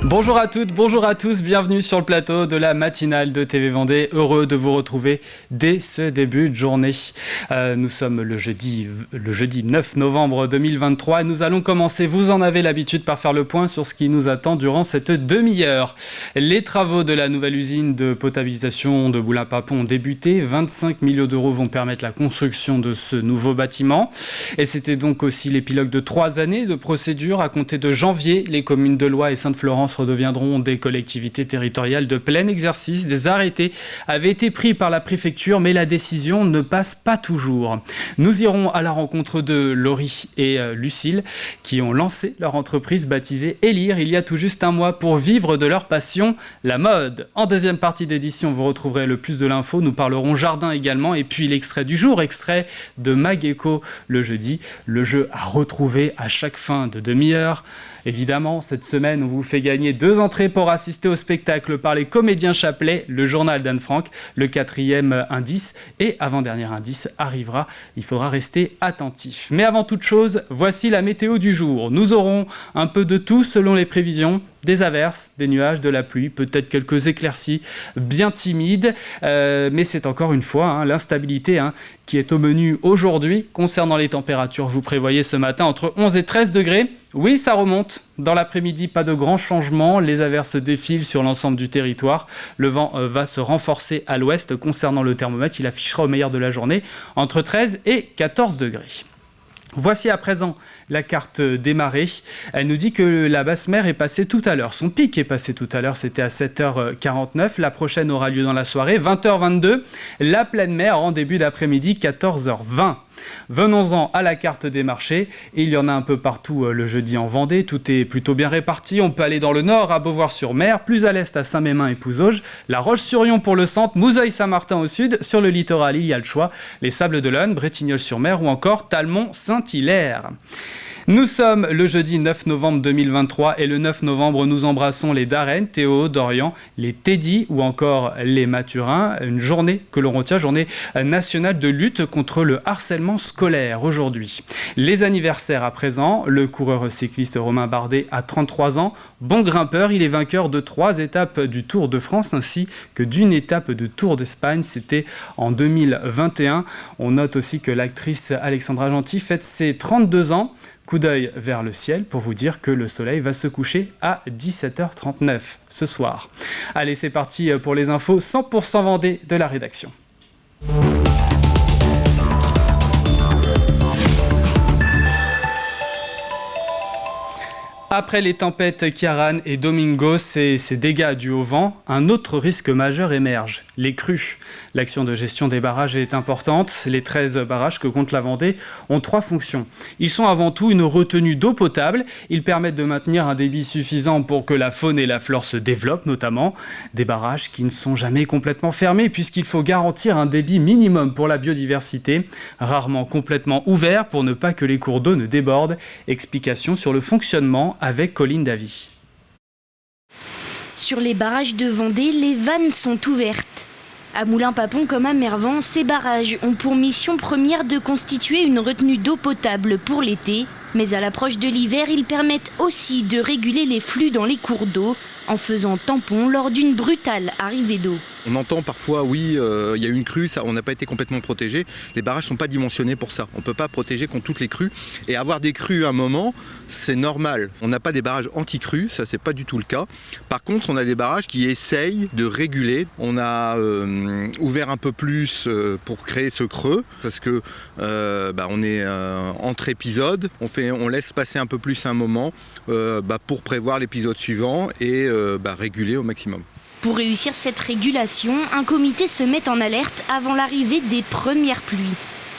Bonjour à toutes, bonjour à tous, bienvenue sur le plateau de la matinale de TV Vendée. Heureux de vous retrouver dès ce début de journée. Nous sommes le jeudi 9 novembre 2023 et nous allons commencer, vous en avez l'habitude, par faire le point sur ce qui nous attend durant cette demi-heure. Les travaux de la nouvelle usine de potabilisation de Moulins-Papon ont débuté. 25 millions d'euros vont permettre la construction de ce nouveau bâtiment. Et c'était donc aussi l'épilogue de 3 années de procédure. À compter de janvier, les communes de Loye et Sainte-Florence redeviendront des collectivités territoriales de plein exercice. Des arrêtés avaient été pris par la préfecture, mais la décision ne passe pas toujours. Nous irons à la rencontre de Laurie et Lucille, qui ont lancé leur entreprise baptisée Élire il y a tout juste un mois pour vivre de leur passion, la mode. En deuxième partie d'édition, vous retrouverez le plus de l'info. Nous parlerons jardin également, et puis l'extrait du jour, extrait de Mageco le jeudi, le jeu à retrouver à chaque fin de demi-heure. Évidemment, cette semaine, on vous fait gagner 2 entrées pour assister au spectacle par les comédiens Chapelet, le journal d'Anne Frank. Le 4e indice et avant-dernier indice arrivera. Il faudra rester attentif. Mais avant toute chose, voici la météo du jour. Nous aurons un peu de tout selon les prévisions. Des averses, des nuages, de la pluie, peut-être quelques éclaircies bien timides. Mais c'est encore une fois l'instabilité qui est au menu aujourd'hui. Concernant les températures, vous prévoyez ce matin entre 11 et 13 degrés. Oui, ça remonte. Dans l'après-midi, pas de grands changements. Les averses défilent sur l'ensemble du territoire. Le vent va se renforcer à l'ouest. Concernant le thermomètre, il affichera au meilleur de la journée entre 13 et 14 degrés. Voici à présent la carte des marées. Elle nous dit que la basse mer est passée tout à l'heure. Son pic est passé tout à l'heure, c'était à 7h49. La prochaine aura lieu dans la soirée, 20h22. La pleine mer en début d'après-midi, 14h20. Venons-en à la carte des marchés. Il y en a un peu partout le jeudi en Vendée. Tout est plutôt bien réparti. On peut aller dans le nord à Beauvoir-sur-Mer, plus à l'est à Saint-Mémin et Pouzauges, La Roche-sur-Yon pour le centre, Mouzeuil-Saint-Martin au sud. Sur le littoral, il y a le choix. Les Sables-d'Olonne, Bretignolles-sur-Mer ou encore Talmont-Saint-Hilaire. Nous sommes le jeudi 9 novembre 2023 et le 9 novembre, nous embrassons les Darren, Théo, Dorian, les Teddy ou encore les Mathurins. Une journée que l'on retient, journée nationale de lutte contre le harcèlement scolaire aujourd'hui. Les anniversaires à présent, le coureur cycliste Romain Bardet a 33 ans. Bon grimpeur, il est vainqueur de 3 étapes du Tour de France ainsi que d'une étape de Tour d'Espagne. C'était en 2021. On note aussi que l'actrice Alexandra Gentil fête ses 32 ans. Coup d'œil vers le ciel pour vous dire que le soleil va se coucher à 17h39 ce soir. Allez, c'est parti pour les infos 100% Vendée de la rédaction. Après les tempêtes Ciarán et Domingos et ces dégâts dus au vent, un autre risque majeur émerge, les crues. L'action de gestion des barrages est importante. Les 13 barrages que compte la Vendée ont 3 fonctions. Ils sont avant tout une retenue d'eau potable. Ils permettent de maintenir un débit suffisant pour que la faune et la flore se développent notamment. Des barrages qui ne sont jamais complètement fermés puisqu'il faut garantir un débit minimum pour la biodiversité, rarement complètement ouvert pour ne pas que les cours d'eau ne débordent. Explication sur le fonctionnement avec Colline Davy. Sur les barrages de Vendée, les vannes sont ouvertes. À Moulins-Papon comme à Mervan, ces barrages ont pour mission première de constituer une retenue d'eau potable pour l'été. Mais à l'approche de l'hiver, ils permettent aussi de réguler les flux dans les cours d'eau en faisant tampon lors d'une brutale arrivée d'eau. On entend parfois, oui, il y a une crue, ça, on n'a pas été complètement protégé. Les barrages ne sont pas dimensionnés pour ça. On ne peut pas protéger contre toutes les crues. Et avoir des crues à un moment, c'est normal. On n'a pas des barrages anti-crues, ça c'est pas du tout le cas. Par contre, on a des barrages qui essayent de réguler. On a ouvert un peu plus pour créer ce creux, parce que on est entre épisodes. On laisse passer un peu plus un moment pour prévoir l'épisode suivant et réguler au maximum. Pour réussir cette régulation, un comité se met en alerte avant l'arrivée des premières pluies.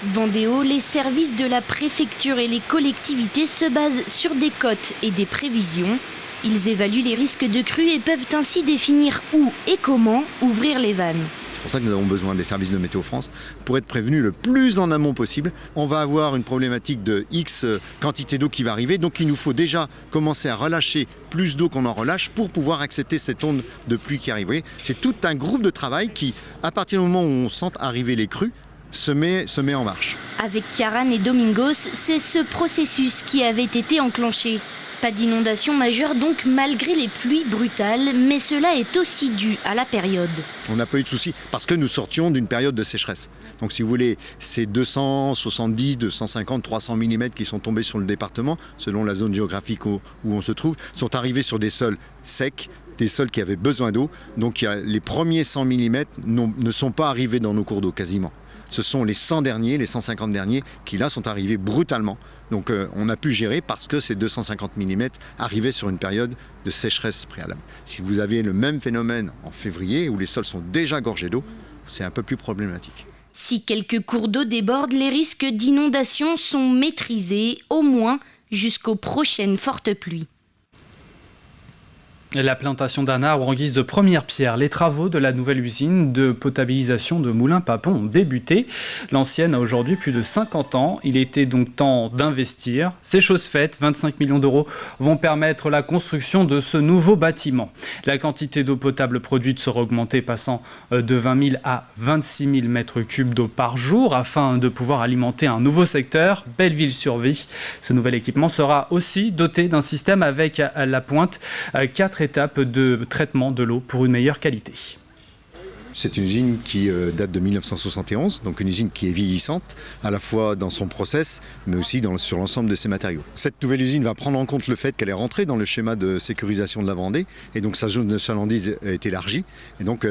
Vendéo, les services de la préfecture et les collectivités se basent sur des cotes et des prévisions. Ils évaluent les risques de crue et peuvent ainsi définir où et comment ouvrir les vannes. C'est pour ça que nous avons besoin des services de Météo France pour être prévenus le plus en amont possible. On va avoir une problématique de X quantité d'eau qui va arriver, donc il nous faut déjà commencer à relâcher plus d'eau qu'on en relâche pour pouvoir accepter cette onde de pluie qui arrive. C'est tout un groupe de travail qui, à partir du moment où on sent arriver les crues, se met en marche. Avec Ciarán et Domingos, c'est ce processus qui avait été enclenché. Pas d'inondation majeure donc malgré les pluies brutales, mais cela est aussi dû à la période. On n'a pas eu de soucis parce que nous sortions d'une période de sécheresse. Donc si vous voulez, ces 270, 250, 300 mm qui sont tombés sur le département, selon la zone géographique où on se trouve, sont arrivés sur des sols secs, des sols qui avaient besoin d'eau. Donc les premiers 100 mm ne sont pas arrivés dans nos cours d'eau quasiment. Ce sont les 100 derniers, les 150 derniers qui là sont arrivés brutalement. Donc on a pu gérer parce que ces 250 mm arrivaient sur une période de sécheresse préalable. Si vous avez le même phénomène en février où les sols sont déjà gorgés d'eau, c'est un peu plus problématique. Si quelques cours d'eau débordent, les risques d'inondation sont maîtrisés, au moins jusqu'aux prochaines fortes pluies. La plantation d'un arbre en guise de première pierre. Les travaux de la nouvelle usine de potabilisation de Moulins-Papon ont débuté. L'ancienne a aujourd'hui plus de 50 ans. Il était donc temps d'investir. C'est chose faite. 25 millions d'euros vont permettre la construction de ce nouveau bâtiment. La quantité d'eau potable produite sera augmentée, passant de 20 000 à 26 000 mètres cubes d'eau par jour afin de pouvoir alimenter un nouveau secteur, Belleville-sur-Vie. Ce nouvel équipement sera aussi doté d'un système avec à la pointe 4 étapes de traitement de l'eau pour une meilleure qualité. C'est une usine qui date de 1971, donc une usine qui est vieillissante, à la fois dans son process, mais aussi sur l'ensemble de ses matériaux. Cette nouvelle usine va prendre en compte le fait qu'elle est rentrée dans le schéma de sécurisation de la Vendée, et donc sa zone de chalandise est élargie. Et donc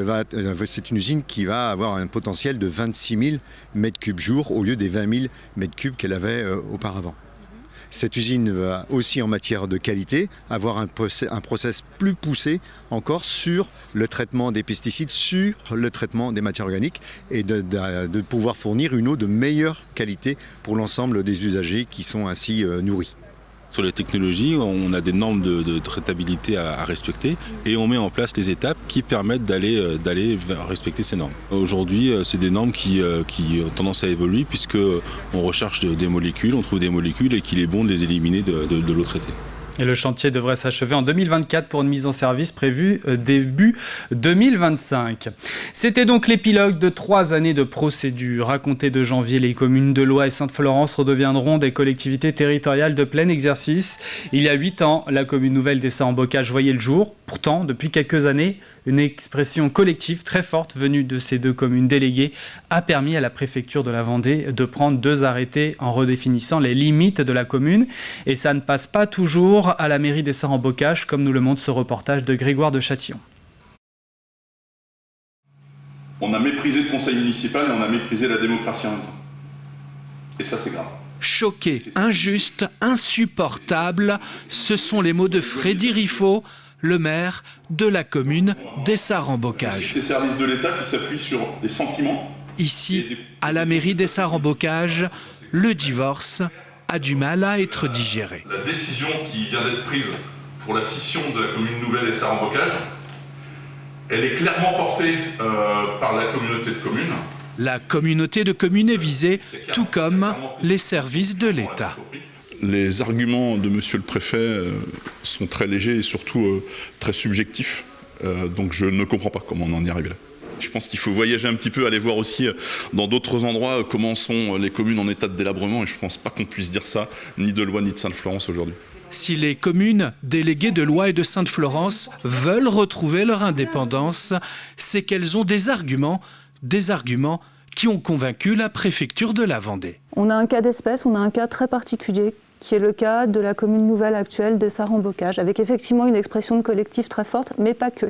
c'est une usine qui va avoir un potentiel de 26 000 m3 jour au lieu des 20 000 m3 qu'elle avait auparavant. Cette usine va aussi, en matière de qualité, avoir un process plus poussé encore sur le traitement des pesticides, sur le traitement des matières organiques et de pouvoir fournir une eau de meilleure qualité pour l'ensemble des usagers qui sont ainsi nourris. Sur les technologies, on a des normes de traitabilité à respecter et on met en place les étapes qui permettent d'aller respecter ces normes. Aujourd'hui, c'est des normes qui ont tendance à évoluer puisque on recherche des molécules, on trouve des molécules et qu'il est bon de les éliminer de l'eau traitée. Et le chantier devrait s'achever en 2024 pour une mise en service prévue début 2025. C'était donc l'épilogue de 3 années de procédure. À compter de janvier, les communes de Loie et Sainte-Florence redeviendront des collectivités territoriales de plein exercice. Il y a 8 ans, la commune nouvelle d'Essart-en-Bocage voyait le jour. Pourtant, depuis quelques années, une expression collective très forte venue de ces 2 communes déléguées a permis à la préfecture de la Vendée de prendre 2 arrêtés en redéfinissant les limites de la commune. Et ça ne passe pas toujours à la mairie d'Essart-en-Bocage, comme nous le montre ce reportage de Grégoire de Châtillon. On a méprisé le conseil municipal et on a méprisé la démocratie en même temps. Et ça, c'est grave. Choqué, injuste, insupportable, ce sont les mots de Freddy Riffaut, le maire de la commune d'Essart-en-Bocage. Les services de l'État qui s'appuient sur des sentiments. Ici, à la mairie d'Essart-en-Bocage, le divorce a du mal à être digéré. La décision qui vient d'être prise pour la scission de la commune nouvelle Essart-en-Bocage, elle est clairement portée par la communauté de communes. La communauté de communes est visée, tout comme les services de l'État. Les arguments de monsieur le préfet sont très légers et surtout très subjectifs. Donc je ne comprends pas comment on en est arrivé là. Je pense qu'il faut voyager un petit peu, aller voir aussi dans d'autres endroits comment sont les communes en état de délabrement. Et je ne pense pas qu'on puisse dire ça, ni de Loie ni de Sainte-Florence aujourd'hui. Si les communes déléguées de Loie et de Sainte-Florence veulent retrouver leur indépendance, c'est qu'elles ont des arguments qui ont convaincu la préfecture de la Vendée. On a un cas d'espèce, on a un cas très particulier, qui est le cas de la commune nouvelle actuelle d'Essart-en-Bocage, avec effectivement une expression de collectif très forte, mais pas que.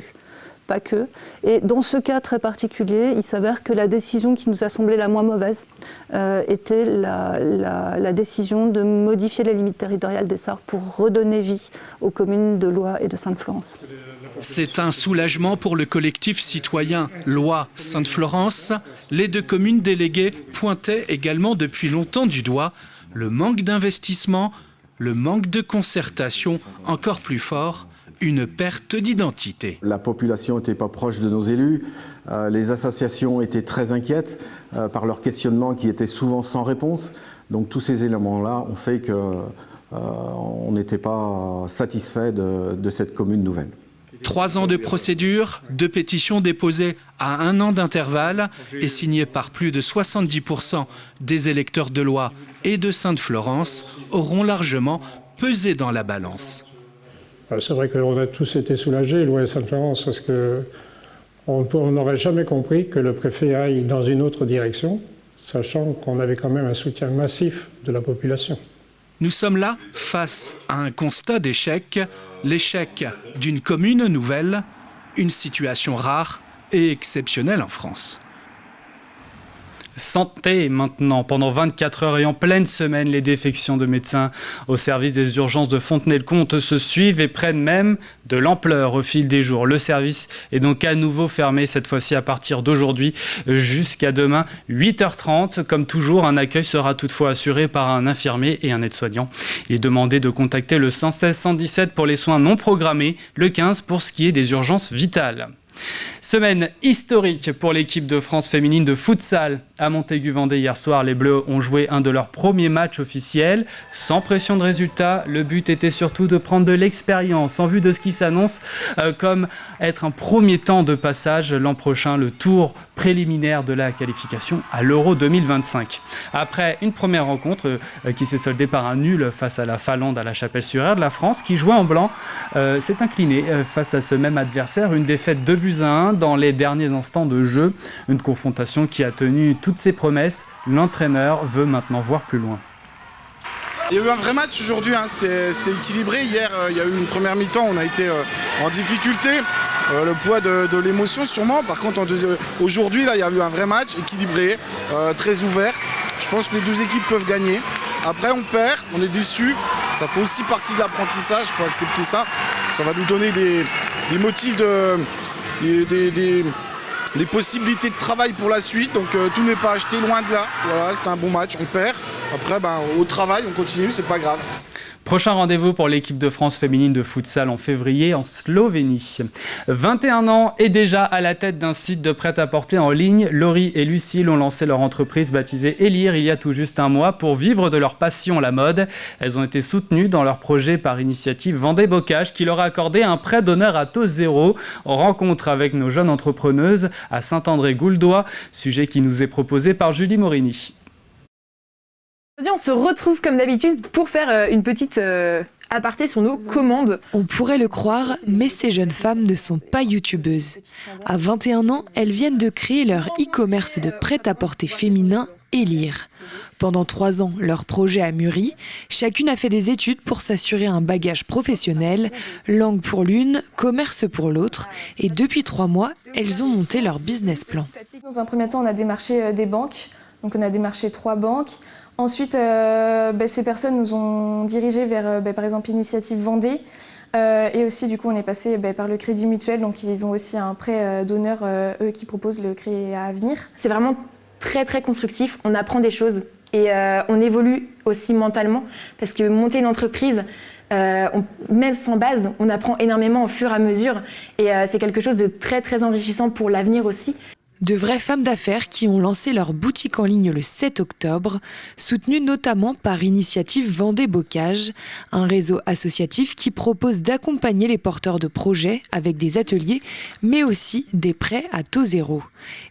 Et dans ce cas très particulier, il s'avère que la décision qui nous a semblé la moins mauvaise était la décision de modifier les limites territoriales d'Essart pour redonner vie aux communes de Loie et de Sainte-Florence. C'est un soulagement pour le collectif citoyen Loie-Sainte-Florence. Les 2 communes déléguées pointaient également depuis longtemps du doigt le manque d'investissement, le manque de concertation encore plus fort, une perte d'identité. La population n'était pas proche de nos élus, les associations étaient très inquiètes par leurs questionnements qui étaient souvent sans réponse. Donc tous ces éléments-là ont fait qu'on n'était pas satisfait de cette commune nouvelle. 3 ans de procédure, 2 pétitions déposées à 1 an d'intervalle et signées par plus de 70% des électeurs de Loie et de Sainte-Florence auront largement pesé dans la balance. C'est vrai qu'on a tous été soulagés, l'OS Sainte-Florence, parce qu'on n'aurait jamais compris que le préfet aille dans une autre direction, sachant qu'on avait quand même un soutien massif de la population. Nous sommes là face à un constat d'échec, l'échec d'une commune nouvelle, une situation rare et exceptionnelle en France. Santé maintenant, pendant 24 heures et en pleine semaine, les défections de médecins au service des urgences de Fontenay-le-Comte se suivent et prennent même de l'ampleur au fil des jours. Le service est donc à nouveau fermé, cette fois-ci à partir d'aujourd'hui jusqu'à demain 8h30. Comme toujours, un accueil sera toutefois assuré par un infirmier et un aide-soignant. Il est demandé de contacter le 116 117 pour les soins non programmés, le 15 pour ce qui est des urgences vitales. Semaine historique pour l'équipe de France féminine de futsal. À Montaigu-Vendée hier soir, les Bleus ont joué un de leurs premiers matchs officiels. Sans pression de résultat, le but était surtout de prendre de l'expérience en vue de ce qui s'annonce comme être un premier temps de passage l'an prochain, le tour préliminaire de la qualification à l'Euro 2025. Après une première rencontre qui s'est soldée par un nul face à la Finlande à la Chapelle-sur-Erdre, la France, qui jouait en blanc, s'est inclinée face à ce même adversaire. Une défaite 2-1 dans les derniers instants de jeu. Une confrontation qui a tenu toutes ses promesses. L'entraîneur veut maintenant voir plus loin. Il y a eu un vrai match aujourd'hui, c'était équilibré. Hier, il y a eu une première mi-temps, on a été en difficulté. Le poids de l'émotion sûrement. Par contre, aujourd'hui, là, il y a eu un vrai match équilibré, très ouvert. Je pense que les 12 équipes peuvent gagner. Après, on perd, on est déçus. Ça fait aussi partie de l'apprentissage, il faut accepter ça. Ça va nous donner des motifs des possibilités de travail pour la suite, donc tout n'est pas acheté, loin de là. Voilà, c'était un bon match, on perd. Après, au travail, on continue, c'est pas grave. Prochain rendez-vous pour l'équipe de France féminine de futsal en février en Slovénie. 21 ans et déjà à la tête d'un site de prêt-à-porter en ligne, Laurie et Lucille ont lancé leur entreprise baptisée Élire il y a tout juste un mois pour vivre de leur passion, la mode. Elles ont été soutenues dans leur projet par Initiative Vendée Bocage qui leur a accordé un prêt d'honneur à taux zéro. En rencontre avec nos jeunes entrepreneuses à Saint-André-Gouldois, sujet qui nous est proposé par Julie Morini. On se retrouve comme d'habitude pour faire une petite aparté sur nos commandes. On pourrait le croire, mais ces jeunes femmes ne sont pas youtubeuses. À 21 ans, elles viennent de créer leur e-commerce de prêt-à-porter féminin, Élire. Pendant 3 ans, leur projet a mûri. Chacune a fait des études pour s'assurer un bagage professionnel, langue pour l'une, commerce pour l'autre. Et depuis 3 mois, elles ont monté leur business plan. Dans un premier temps, on a démarché des banques. Donc on a démarché 3 banques. Ensuite, ces personnes nous ont dirigés vers, par exemple, Initiative Vendée. Et aussi, du coup, on est passé par le Crédit Mutuel. Donc, ils ont aussi un prêt d'honneur, eux, qui proposent le Crédit à Avenir. C'est vraiment très, très constructif. On apprend des choses et on évolue aussi mentalement. Parce que monter une entreprise, même sans base, on apprend énormément au fur et à mesure. Et c'est quelque chose de très, très enrichissant pour l'avenir aussi. De vraies femmes d'affaires qui ont lancé leur boutique en ligne le 7 octobre, soutenues notamment par Initiative Vendée Bocage, un réseau associatif qui propose d'accompagner les porteurs de projets avec des ateliers, mais aussi des prêts à taux zéro.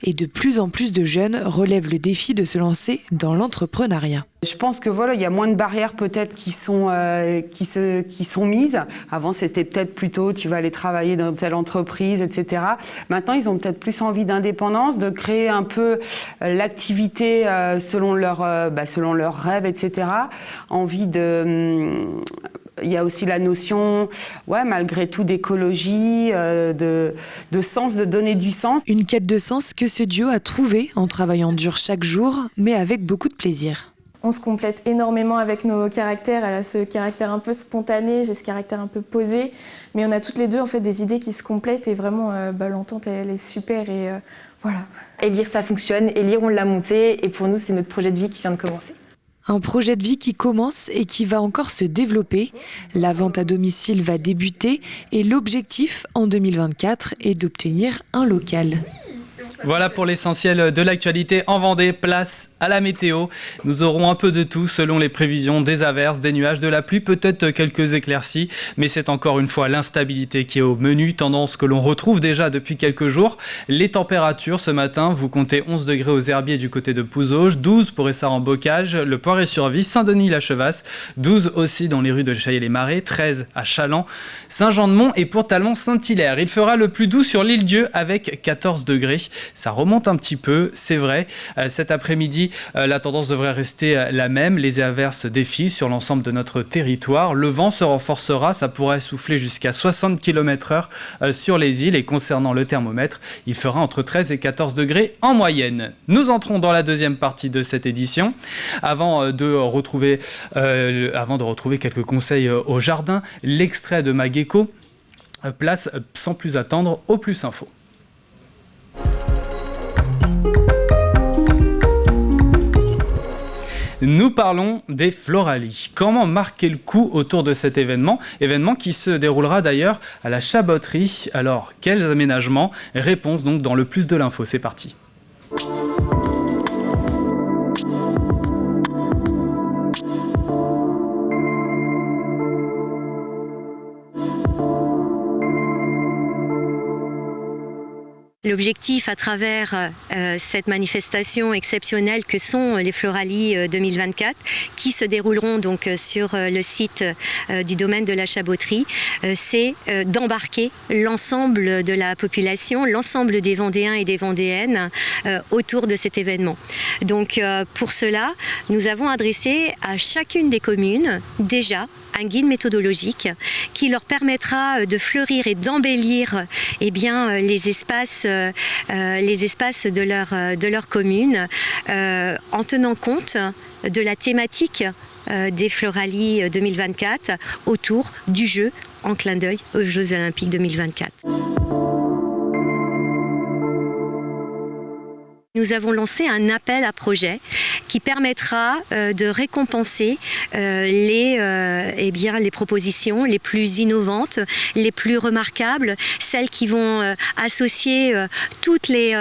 Et de plus en plus de jeunes relèvent le défi de se lancer dans l'entrepreneuriat. Je pense que voilà, il y a moins de barrières peut-être qui sont mises. Avant, c'était peut-être plutôt tu vas aller travailler dans telle entreprise, etc. Maintenant, ils ont peut-être plus envie d'indépendance, de créer un peu l'activité selon leurs rêves, etc. Envie de... Il y a aussi la notion, malgré tout, d'écologie, de sens, de donner du sens. Une quête de sens que ce duo a trouvée en travaillant dur chaque jour, mais avec beaucoup de plaisir. On se complète énormément avec nos caractères. Elle a ce caractère un peu spontané, j'ai ce caractère un peu posé. Mais on a toutes les deux en fait des idées qui se complètent et vraiment l'entente elle est super et voilà. Élire ça fonctionne, Élire on l'a monté et pour nous c'est notre projet de vie qui vient de commencer. Un projet de vie qui commence et qui va encore se développer. La vente à domicile va débuter et l'objectif en 2024 est d'obtenir un local. Voilà pour l'essentiel de l'actualité en Vendée. Place à la météo. Nous aurons un peu de tout selon les prévisions, des averses, des nuages, de la pluie, peut-être quelques éclaircies. Mais c'est encore une fois l'instabilité qui est au menu, tendance que l'on retrouve déjà depuis quelques jours. Les températures ce matin, vous comptez 11 degrés aux Herbiers du côté de Pouzauges, 12 pour Essart-en-Bocage, le Poiré-sur-Vie, Saint-Denis-la-Chevasse, 12 aussi dans les rues de Chaillé-les-Marais, 13 à Chaland, Saint-Jean-de-Mont et pour Talmont-Saint-Hilaire. Il fera le plus doux sur l'Île-Dieu avec 14 degrés. Ça remonte un petit peu, c'est vrai. Cet après-midi, la tendance devrait rester la même. Les averses défilent sur l'ensemble de notre territoire. Le vent se renforcera, ça pourrait souffler jusqu'à 60 km/h sur les îles. Et concernant le thermomètre, il fera entre 13 et 14 degrés en moyenne. Nous entrons dans la deuxième partie de cette édition. Avant de retrouver quelques conseils au jardin, l'extrait de Mageco. Place sans plus attendre au Plus Info. Nous parlons des Floralies. Comment marquer le coup autour de cet événement qui se déroulera d'ailleurs à la Chabotterie. Alors, quels aménagements? Réponse donc dans le Plus de l'info. C'est parti. L'objectif à travers cette manifestation exceptionnelle que sont les Floralies 2024, qui se dérouleront donc sur le site du domaine de la Chabotterie, c'est d'embarquer l'ensemble de la population, l'ensemble des Vendéens et des Vendéennes autour de cet événement. Donc pour cela, nous avons adressé à chacune des communes déjà un guide méthodologique qui leur permettra de fleurir et d'embellir les espaces de leur commune en tenant compte de la thématique des Floralies 2024 autour du jeu en clin d'œil aux Jeux Olympiques 2024. Nous avons lancé un appel à projet qui permettra de récompenser les propositions les plus innovantes, les plus remarquables, celles qui vont associer toutes les,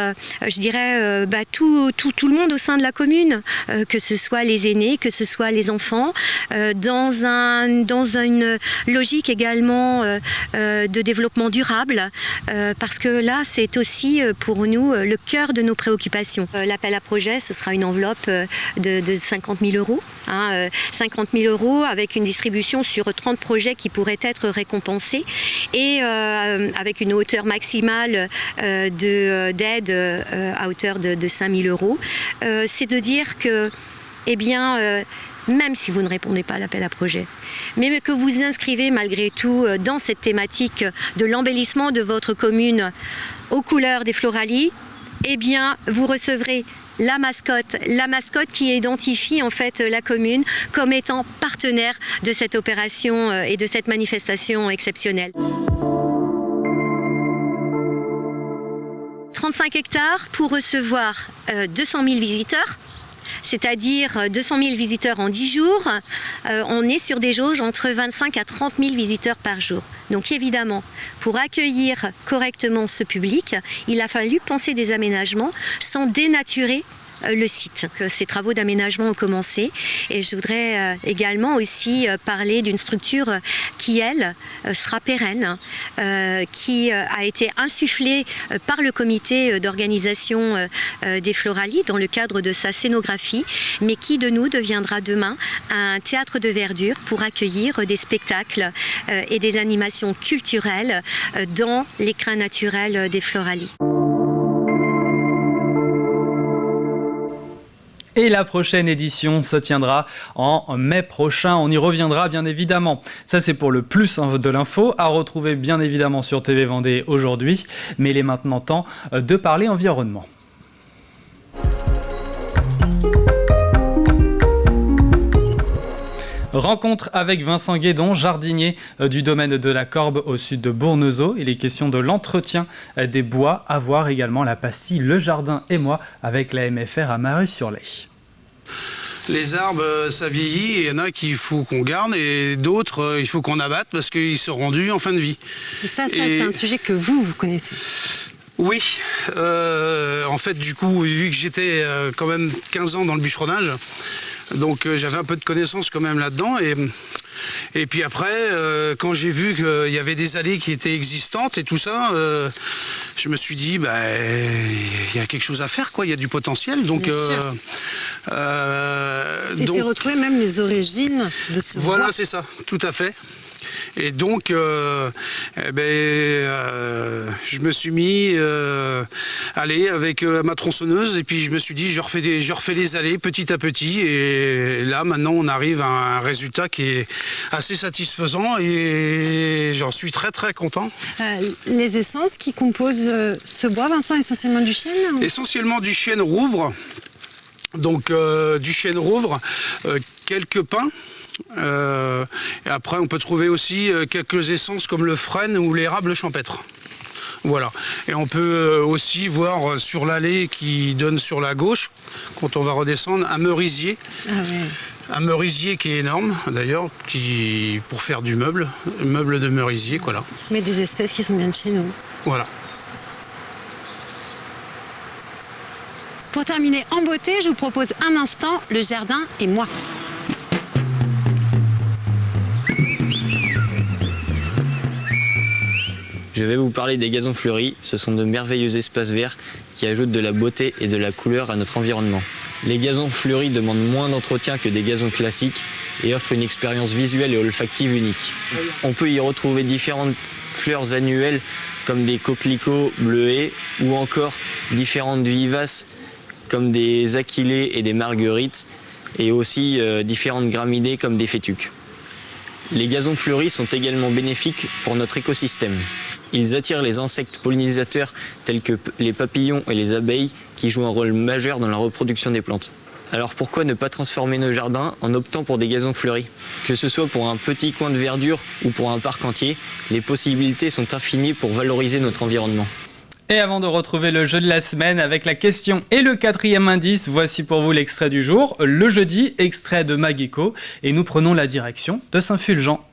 tout le monde au sein de la commune, que ce soit les aînés, que ce soit les enfants, dans une logique également de développement durable, parce que là, c'est aussi pour nous le cœur de nos préoccupations. L'appel à projet, ce sera une enveloppe de 50 000 euros. 50 000 euros avec une distribution sur 30 projets qui pourraient être récompensés et avec une hauteur maximale d'aide à hauteur de 5 000 euros. C'est de dire que, même si vous ne répondez pas à l'appel à projet, mais que vous inscrivez malgré tout dans cette thématique de l'embellissement de votre commune aux couleurs des Floralies, vous recevrez la mascotte qui identifie en fait la commune comme étant partenaire de cette opération et de cette manifestation exceptionnelle. 35 hectares pour recevoir 200 000 visiteurs. C'est-à-dire 200 000 visiteurs en 10 jours, on est sur des jauges entre 25 à 30 000 visiteurs par jour. Donc évidemment, pour accueillir correctement ce public, il a fallu penser des aménagements sans dénaturer le site. Ces travaux d'aménagement ont commencé et je voudrais également aussi parler d'une structure qui, elle, sera pérenne, qui a été insufflée par le comité d'organisation des Floralies dans le cadre de sa scénographie, mais qui de nous deviendra demain un théâtre de verdure pour accueillir des spectacles et des animations culturelles dans l'écrin naturel des Floralies. Et la prochaine édition se tiendra en mai prochain. On y reviendra bien évidemment. Ça, c'est pour le plus de l'info à retrouver bien évidemment sur TV Vendée aujourd'hui. Mais il est maintenant temps de parler environnement. Rencontre avec Vincent Guédon, jardinier du domaine de la Corbe au sud de Bournezeau. Il est question de l'entretien des bois. À voir également la pastille Le Jardin et moi avec la MFR à Mareuil-sur-Lay. Les arbres, ça vieillit, il y en a qu'il faut qu'on garde et d'autres, il faut qu'on abatte parce qu'ils sont rendus en fin de vie. Et ça c'est un sujet que vous connaissez. Oui, en fait, du coup, vu que j'étais quand même 15 ans dans le bûcheronnage, donc j'avais un peu de connaissances quand même là-dedans. Et puis après, quand j'ai vu qu'il y avait des allées qui étaient existantes et tout ça, je me suis dit, il y a quelque chose à faire, quoi. Il y a du potentiel. Donc, et c'est retrouver même les origines de ce voilà, bois. c'est ça, tout à fait. Et donc, je me suis mis avec ma tronçonneuse et puis je me suis dit, je refais les allées petit à petit. Et là, maintenant, on arrive à un résultat qui est assez satisfaisant et j'en suis très, très content. Les essences qui composent ce bois, Vincent, essentiellement du chêne ? Essentiellement du chêne rouvre. Donc, du chêne rouvre, quelques pins. Et après, on peut trouver aussi quelques essences comme le frêne ou l'érable champêtre. Voilà. Et on peut aussi voir sur l'allée qui donne sur la gauche, quand on va redescendre, un merisier. Ah ouais. Un merisier qui est énorme, d'ailleurs, pour faire du meuble de merisier, voilà. Mais des espèces qui sont bien de chez nous. Voilà. Pour terminer en beauté, je vous propose un instant le jardin et moi. Je vais vous parler des gazons fleuris. Ce sont de merveilleux espaces verts qui ajoutent de la beauté et de la couleur à notre environnement. Les gazons fleuris demandent moins d'entretien que des gazons classiques et offrent une expérience visuelle et olfactive unique. On peut y retrouver différentes fleurs annuelles comme des coquelicots bleuets ou encore différentes vivaces comme des achillées et des marguerites et aussi différentes graminées comme des fétuques. Les gazons fleuris sont également bénéfiques pour notre écosystème. Ils attirent les insectes pollinisateurs tels que les papillons et les abeilles qui jouent un rôle majeur dans la reproduction des plantes. Alors pourquoi ne pas transformer nos jardins en optant pour des gazons fleuris ? Que ce soit pour un petit coin de verdure ou pour un parc entier, les possibilités sont infinies pour valoriser notre environnement. Et avant de retrouver le jeu de la semaine avec la question et le 4e indice, voici pour vous l'extrait du jour. Le jeudi, extrait de Mageco. Et nous prenons la direction de Saint-Fulgent.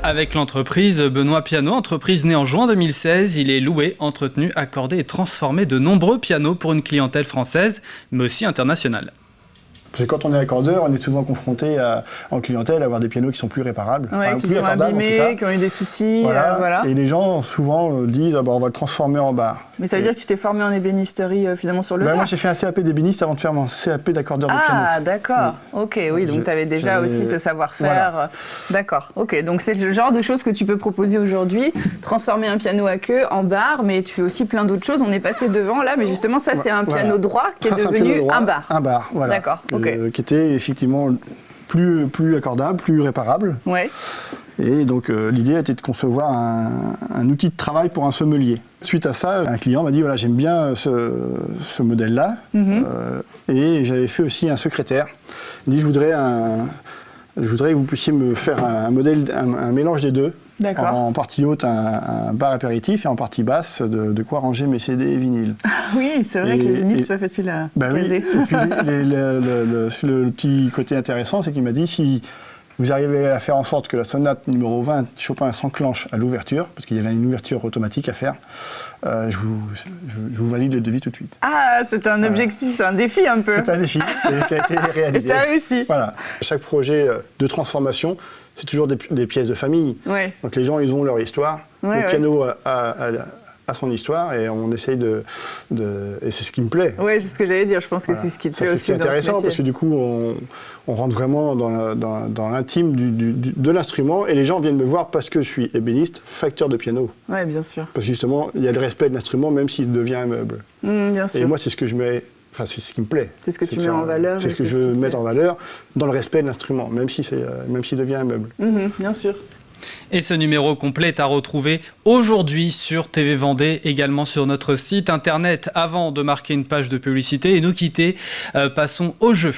Avec l'entreprise Benoît Piano, entreprise née en juin 2016, il est loué, entretenu, accordé et transformé de nombreux pianos pour une clientèle française, mais aussi internationale. Parce que quand on est accordeur, on est souvent confronté en clientèle à avoir des pianos qui sont plus réparables. Ouais, qui sont abîmés, qui ont eu des soucis. Voilà. Et les gens souvent disent on va le transformer en bar. Mais ça veut dire que tu t'es formé en ébénisterie finalement sur le tas. Moi j'ai fait un CAP d'ébéniste avant de faire mon CAP d'accordeur de piano. Ah d'accord, ok, oui, donc tu avais déjà aussi ce savoir-faire. Voilà. D'accord, ok, donc c'est le genre de choses que tu peux proposer aujourd'hui, transformer un piano à queue en bar, mais tu fais aussi plein d'autres choses. On est passé devant là, mais justement ça c'est un piano droit qui est devenu un bar. Un bar, voilà. D'accord, ok. Qui était effectivement plus accordable, plus réparable. Ouais. Et donc l'idée était de concevoir un outil de travail pour un sommelier. Suite à ça, un client m'a dit voilà, j'aime bien ce modèle-là. Et j'avais fait aussi un secrétaire. Il dit je voudrais que vous puissiez me faire un modèle, un mélange des deux. D'accord. En partie haute, un bar apéritif et en partie basse, de quoi ranger mes CD et vinyles. Oui, c'est vrai que les vinyles, c'est pas facile à caser. Oui. Et puis le petit côté intéressant, c'est qu'il m'a dit si vous arrivez à faire en sorte que la sonate numéro 20 Chopin s'enclenche à l'ouverture, parce qu'il y avait une ouverture automatique à faire, je vous valide le devis tout de suite. Ah, c'est un objectif, c'est un défi un peu. C'est un défi qui a été réalisé. Et tu as réussi. Voilà. Chaque projet de transformation, c'est toujours des pièces de famille. Ouais. Donc les gens, ils ont leur histoire. Le piano a son histoire et on essaye et c'est ce qui me plaît. Oui, c'est ce que j'allais dire. Je pense que c'est ce qui te plaît aussi dans ce métier. C'est intéressant parce que du coup, on rentre vraiment dans l'intime de l'instrument et les gens viennent me voir parce que je suis ébéniste, facteur de piano. Oui, bien sûr. Parce que justement, il y a le respect de l'instrument même s'il devient un meuble. Bien sûr. Et moi, c'est ce que je mets... Enfin, c'est ce qui me plaît. C'est ce que tu mets en valeur. C'est ce que je veux mettre en valeur dans le respect de l'instrument, même s'il devient un meuble. Bien sûr. Et ce numéro complet est à retrouver aujourd'hui sur TV Vendée, également sur notre site internet. Avant de marquer une page de publicité et nous quitter, passons au jeu.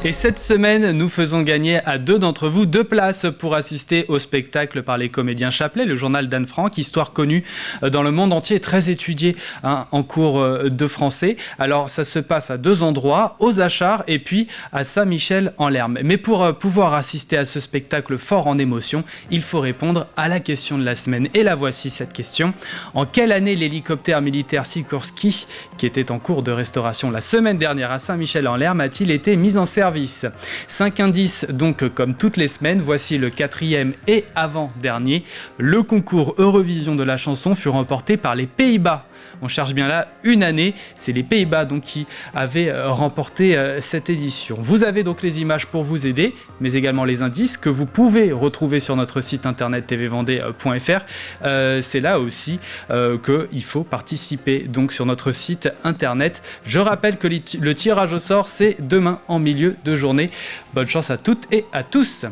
Et cette semaine, nous faisons gagner à 2 d'entre vous 2 places pour assister au spectacle par les comédiens Chaplet, le journal d'Anne Frank, histoire connue dans le monde entier, très étudiée en cours de français. Alors ça se passe à 2 endroits, aux Achards et puis à Saint-Michel-en-Lerme. Mais pour pouvoir assister à ce spectacle fort en émotion, il faut répondre à la question de la semaine. Et la voici cette question. En quelle année l'hélicoptère militaire Sikorsky, qui était en cours de restauration la semaine dernière à Saint-Michel-en-Lerme, a-t-il été mis en service ? 5 indices donc comme toutes les semaines. Voici le 4e et avant-dernier. Le concours Eurovision de la chanson fut remporté par les Pays-Bas. On cherche bien là une année. C'est les Pays-Bas donc qui avaient remporté cette édition. Vous avez donc les images pour vous aider, mais également les indices que vous pouvez retrouver sur notre site internet tvvendée.fr. C'est là aussi qu'il faut participer donc sur notre site internet. Je rappelle que le tirage au sort, c'est demain en milieu de journée. Bonne chance à toutes et à tous.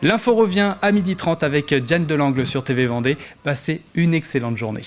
L'info revient à 12h30 avec Diane Delangle sur TV Vendée. Passez une excellente journée.